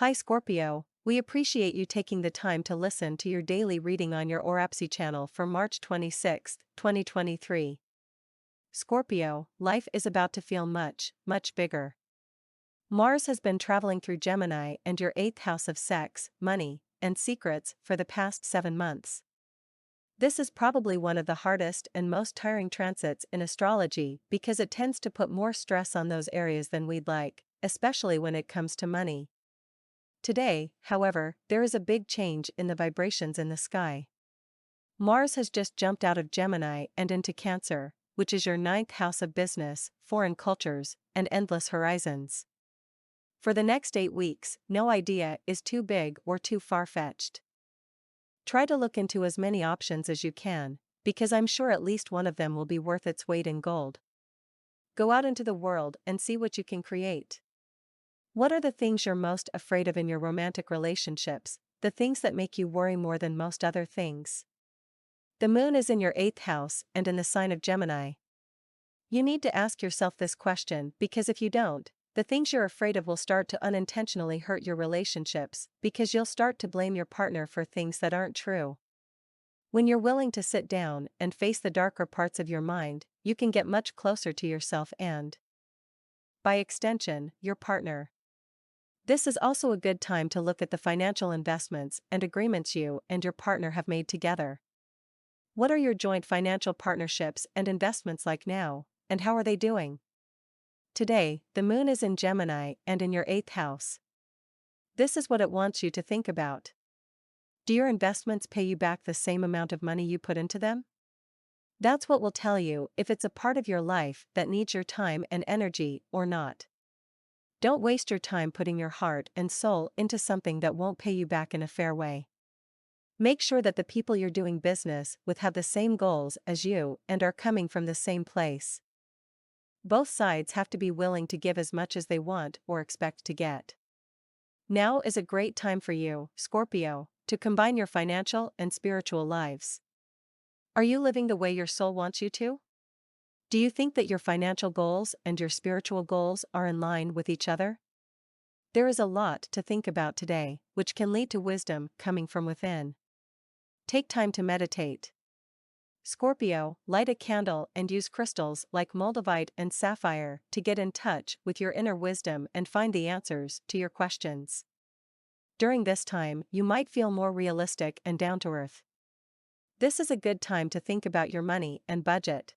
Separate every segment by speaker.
Speaker 1: Hi Scorpio, we appreciate you taking the time to listen to your daily reading on your Horoscope channel for March 26, 2023. Scorpio, life is about to feel much, much bigger. Mars has been traveling through Gemini and your 8th house of sex, money, and secrets for the past 7 months. This is probably one of the hardest and most tiring transits in astrology because it tends to put more stress on those areas than we'd like, especially when it comes to money. Today, however, there is a big change in the vibrations in the sky. Mars has just jumped out of Gemini and into Cancer, which is your 9th house of business, foreign cultures, and endless horizons. For the next 8 weeks, no idea is too big or too far-fetched. Try to look into as many options as you can, because I'm sure at least one of them will be worth its weight in gold. Go out into the world and see what you can create. What are the things you're most afraid of in your romantic relationships, the things that make you worry more than most other things? The moon is in your 8th house and in the sign of Gemini. You need to ask yourself this question because if you don't, the things you're afraid of will start to unintentionally hurt your relationships because you'll start to blame your partner for things that aren't true. When you're willing to sit down and face the darker parts of your mind, you can get much closer to yourself and, by extension, your partner. This is also a good time to look at the financial investments and agreements you and your partner have made together. What are your joint financial partnerships and investments like now, and how are they doing? Today, the moon is in Gemini and in your 8th house. This is what it wants you to think about. Do your investments pay you back the same amount of money you put into them? That's what will tell you if it's a part of your life that needs your time and energy or not. Don't waste your time putting your heart and soul into something that won't pay you back in a fair way. Make sure that the people you're doing business with have the same goals as you and are coming from the same place. Both sides have to be willing to give as much as they want or expect to get. Now is a great time for you, Scorpio, to combine your financial and spiritual lives. Are you living the way your soul wants you to? Do you think that your financial goals and your spiritual goals are in line with each other? There is a lot to think about today, which can lead to wisdom coming from within. Take time to meditate. Scorpio, light a candle and use crystals like moldavite and sapphire to get in touch with your inner wisdom and find the answers to your questions. During this time, you might feel more realistic and down to earth. This is a good time to think about your money and budget.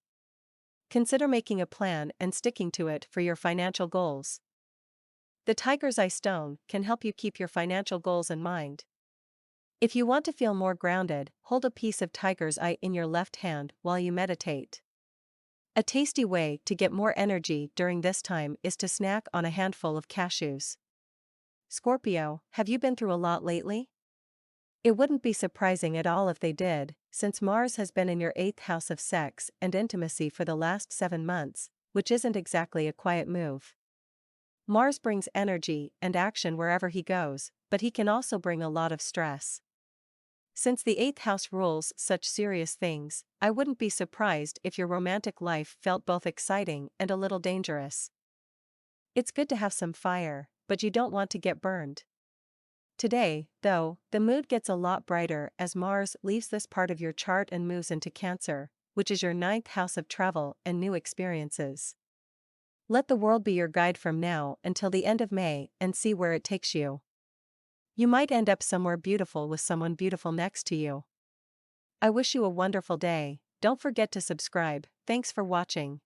Speaker 1: Consider making a plan and sticking to it for your financial goals. The Tiger's Eye stone can help you keep your financial goals in mind. If you want to feel more grounded, hold a piece of tiger's eye in your left hand while you meditate. A tasty way to get more energy during this time is to snack on a handful of cashews. Scorpio, have you been through a lot lately? It wouldn't be surprising at all if they did, since Mars has been in your 8th house of sex and intimacy for the last 7 months, which isn't exactly a quiet move. Mars brings energy and action wherever he goes, but he can also bring a lot of stress. Since the 8th house rules such serious things, I wouldn't be surprised if your romantic life felt both exciting and a little dangerous. It's good to have some fire, but you don't want to get burned. Today, though, the mood gets a lot brighter as Mars leaves this part of your chart and moves into Cancer, which is your 9th house of travel and new experiences. Let the world be your guide from now until the end of May and see where it takes you. You might end up somewhere beautiful with someone beautiful next to you. I wish you a wonderful day. Don't forget to subscribe. Thanks for watching.